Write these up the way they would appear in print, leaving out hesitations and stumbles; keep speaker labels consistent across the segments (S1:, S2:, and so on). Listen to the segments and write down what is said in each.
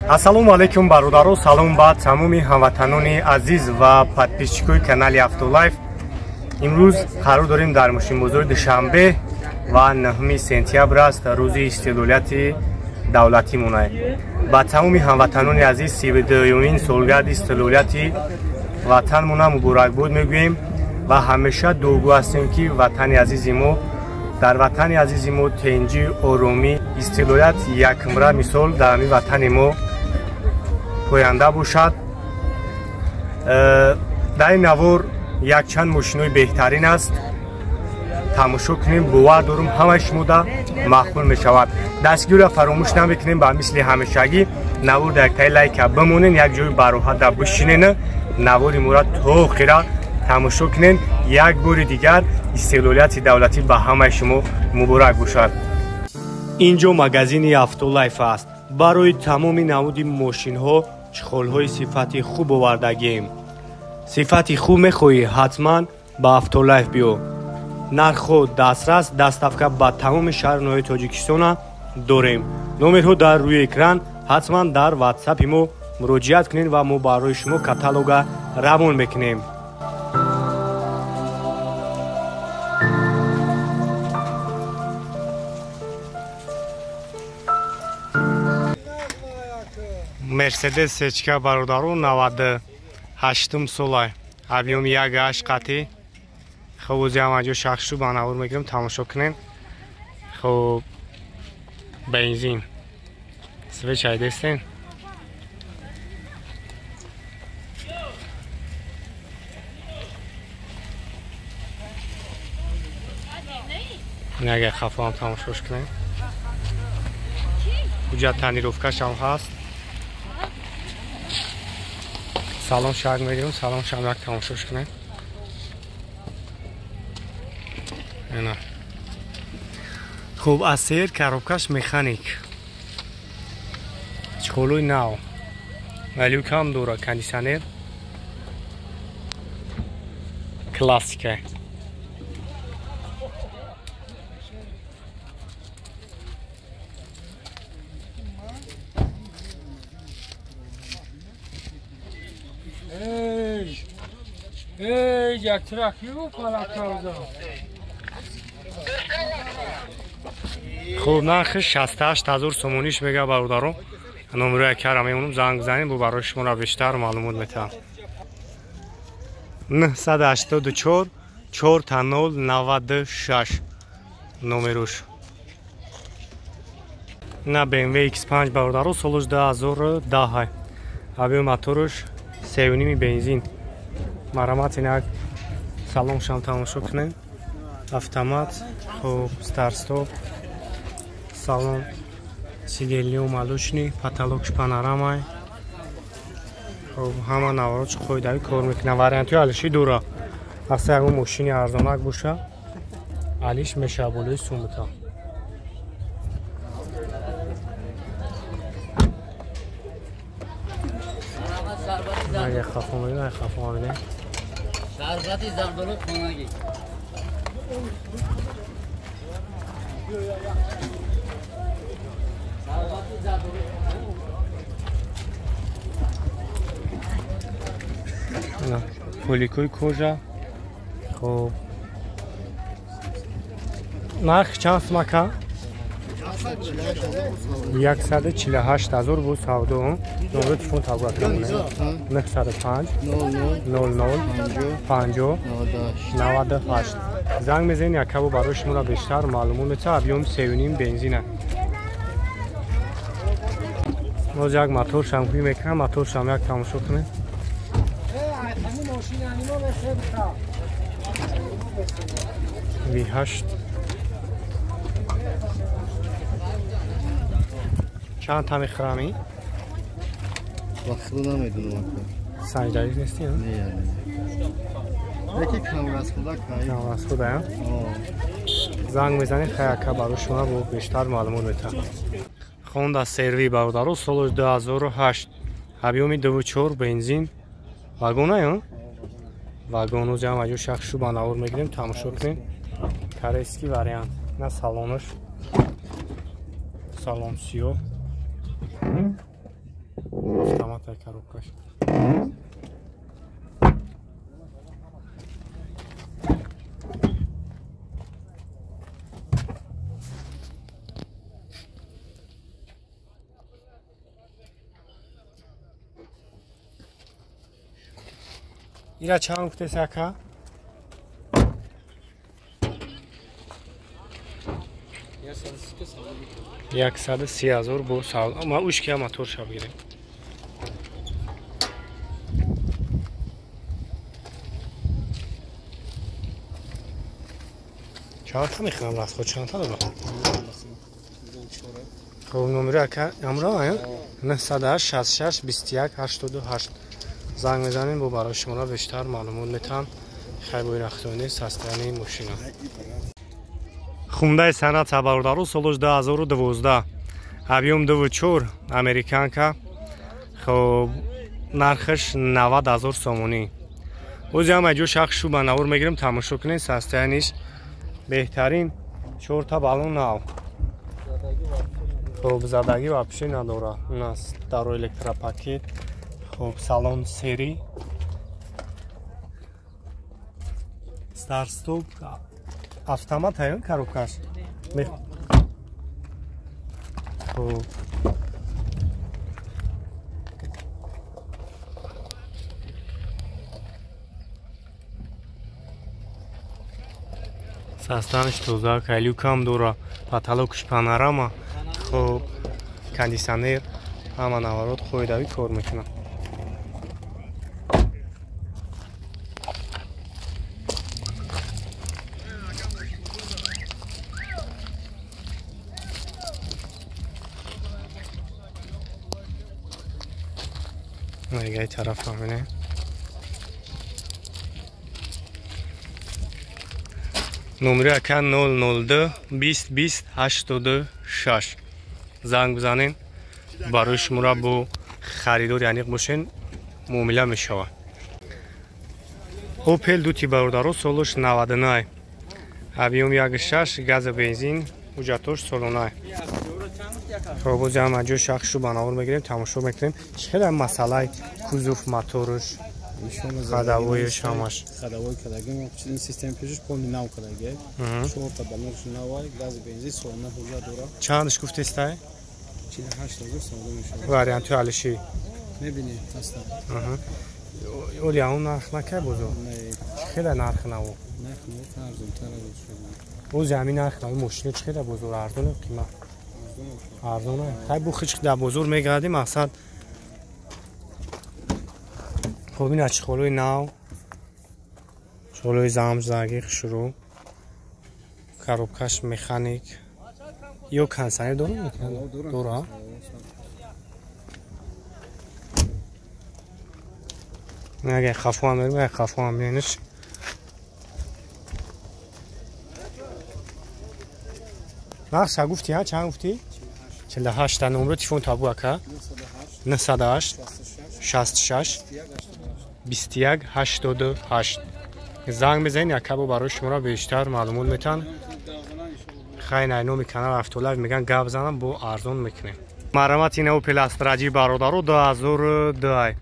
S1: ассалому алайкум бародаро, салом ба тамоми ҳамватанони азиз ва подписчикои канали Автолайф. имрӯз қарор дорем дар мушинбозори душанбе ва 9 сентябр аст, рӯзи истиқлолияти давлатимон. ба тамоми ҳамватанони азиз 32-ин солгарди истиқлолияти ватанмона муборакбод мегӯем ва ҳамеша дуогӯ ҳастем ки ватани азизи мо, дар ватани азизи мо тинҷи, оромӣ, истиқлолият якмра мисол дар ҳамин ватани мо поянда бошад. дар ин навор якчанд мошинои беҳтарин аст. тамошо кунем, бовар дорам ҳамаи шумода мақбул мешавад. дастгириро фаромӯш намекунем. ба мисли ҳамешагӣ навор дар яктаи лайка бимонен, як ҷои бароҳада бишинен, навори мора то охира тамошо кунен. як бори дигар истиқлолияти давлатӣ ба ҳамаи шумо муборак бошад. инҷо магазини Автолайф аст. барои тамоми наводи мошинҳо чухолҳои сифати хуб овардагием. сифати хуб мехоҳӣ, ҳатман ба Автолайф биё. нархҳо дастрас, доставка ба тамоми шаҳри ноҳияи Тоҷикистона дорем. номерҳо дар рӯи экран. ҳатман дар ватсапи мо муроҷиат кунед ва мо барои шумо каталога равон мекунем. мерседес сечка бародаро 98 сола, объёми 1.8 қатъи. хуб ози ҳамаҷо шахшу ба навор мегирем, тамошо кунем. хуб бензин свечай дестен. яге хафоам тамошош кунем. ҳуҷҷат танировкашам ҳаст. салон шарк мегирем, салон шам як тамошош кунем. хуб асер коробкаш механик. чиқолои нав. валю кам дора, кондисионер. классика.
S2: як трактору палатауза.
S1: хуб нархи 68000 сомониш мега бародаро. номеро якара мемонам, занг бизанем, бо барои шуморо бештар маълумот метавам. 984 40096 номерош. на BMW X5 бародаро, солош 2010. объёми моторош 3.5 бензин. марамати нак салоншам тамошо кунем. автомат, хуб старт-стоп, салон сиденлиҳо малушни, потолокш панорамай. хуб ҳама наворочи қоидави кор мекунад. вариантиҳои алиши дора. вақте ягон мошини арзонак боша, алиш мешавад болои сумта. اگه خفا میدیم اگه خفا میدیم شربتی زنبرو خونگی پولیکوی کجا خب نرخ چند سمکه 148000 бу савдо. номеро телефон табуат намонем 905 00 50 98. занг мезанед, як кабо барои шуморо бештар маълумот метавад. объёми 3.5 бензина. боз як моторшам ҳуй мекунам, моторшам як тамошо кунем. V8 چند تا میخرمی؟
S3: وقت رو نمیدونم
S1: سنجداری نیستی؟
S3: نه یکی کامل از خدا کاری
S1: کامل از خدا هم؟ زنگ میزنید خیلی که برای شما با بیشتر معلومات میتونم. خوندا سروی برادرو سال 2008 объёми 2.4 бензин вагона ё вагону ҷам аҷо шахшу ба навор мегирем, тамошо кунем. корейский вариант. на салонош салон сиё های коробкаш. اینا چند گفته سکه؟ 130,000 bu sağ ol. Ama 3 kere motor şab gidelim. Çanta mı xanım rast? Çanta da mı? خب نمره که امرا آیا؟ 968 66 21 88 زنگ میزنین با برای شما را بیشتر معلومات میتن خیلی رختونی سستانی ماشینا خونده صنعت برادرو سالش 2012 объем 2.4 امریکانکا خب نرخش 90,000 سومونی اوزی هم جو شخص با نور میگیریم تماشا کنین سستانیش بهترین 4 تا بالون ناو خب زدگی вообще نداره у нас второй электропакет خب салон сери старт стоп автомат ҳаён коробкаш خب састаниш тоза калюкам дора потолокш панорама خب کاندیسیونر همه نوارات خودوی کار میکنه نگه طرف همینه نمره اکن 002 20 20 86 زنگ بزنین برای شما را با خریدار یعنی ماشین معامله میشود اوپل دوتی برادرو سالش 99 объем 1.6 گاز بنزین حجتش سالانه خب جمع جو شخصو بناور میگیریم تماشا میکنیم چقدر مسئله کوزوف موتورش خداویش همش
S3: خداوی کداگی ما چیزی سیستم پیشش پوند ناو کداگی شما تا بالونش ناوای گاز بنزین سالانه حجت داره
S1: چندش گفته استه
S3: 48,000 سودا میشه
S1: واریانت علیشی
S3: میبینی هستن
S1: اولی اون نرخ نکه بزرگ خیلی نرخ نو
S3: نرخ نو ارزون تر از
S1: او زمین نرخ نو ماشین خیلی بزرگ ارزونه قیمت ارزونه خیلی بو خیلی در بزرگ میگردیم مقصد خب این از چخولوی نو چخولوی زمج زرگیخ شروع کاروبکش مکانیک یا کنسانی داره داره اگه خفا هم بریم اگه خفا هم بینش نقص ها گفتی ها چند گفتی؟ 48 نمره تیفون تابو اکا 908 66 21 88 زنگ بزنین اکا با برای شما را بیشتر معلومات میتن خیلی اینو میکنن افتولای میگن گپ بزنم با ارزون میکنه مرمت اینو پلاستراجی برادرو 2002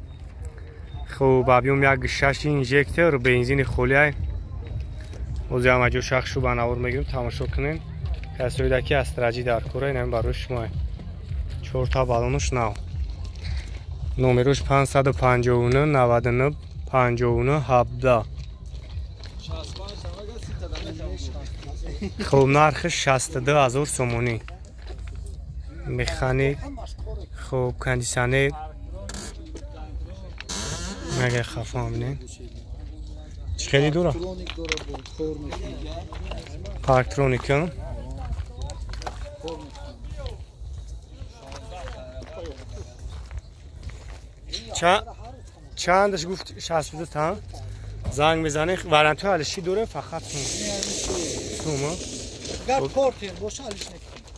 S1: خب объем 1.6 اینژکتور بنزین خولیای اوزی هم جو شخصو بناور میگیریم تماشا کنین کسایی دکی استراجی در کوره اینم برای شما 4 تا بالونش نو نمرش 559 99 59 17 خب نرخش 62,000 سومونی مکانیک خب کاندیسیونر اگه خفا همینه خیلی دوره پارکترونیک هم چندش گفت 62 تا زنگ بزنه وارنتی علیشی دوره فقط سوما
S2: گر پورتیر باشه علیش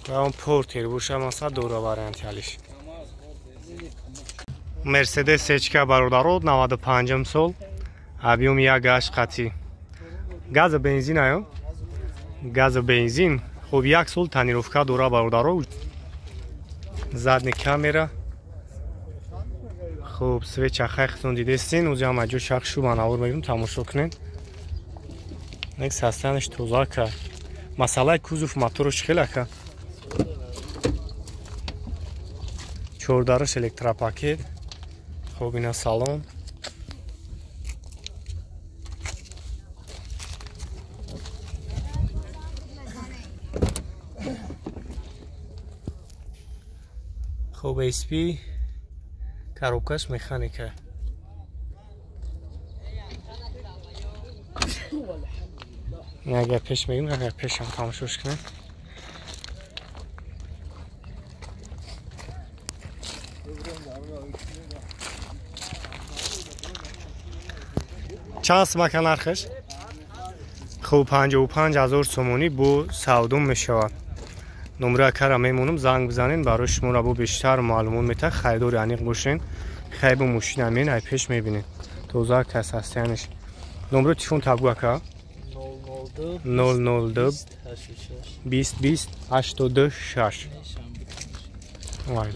S2: نکنه
S1: اون پورتیر باشه مثلا دوره وارنتی علیش مرسدس اچکا برادرو 95 سال объем 1.8 قطعی گاز بنزین آیا گاز بنزین خب 1 سال تنیروفکا دوره برادرو задний камера خب سویچ اخیختون دیدستین اوزی هم اجو شخ شو مناور میگم تماشا کنین نکس هستنش توزا که مسئله کوزوف موتورش خیلی که چوردارش الکترا پاکت خب اینا سالون خب اسپی کاروکاش مکانیکه اگر پیش میگیم اگر پیش هم تماشاش کنیم چند سمکه نرخش؟ خب 55,000 سومونی بو سودوم میشود نمره کارا میمونم زنگ بزنین برای شما را بو بیشتر معلومات میته خریدار انیق باشین خیلی ماشین همین ای پیش میبینین توزا کس هستینش نمره تلفن تبگو که 002 20 20 82 6 وای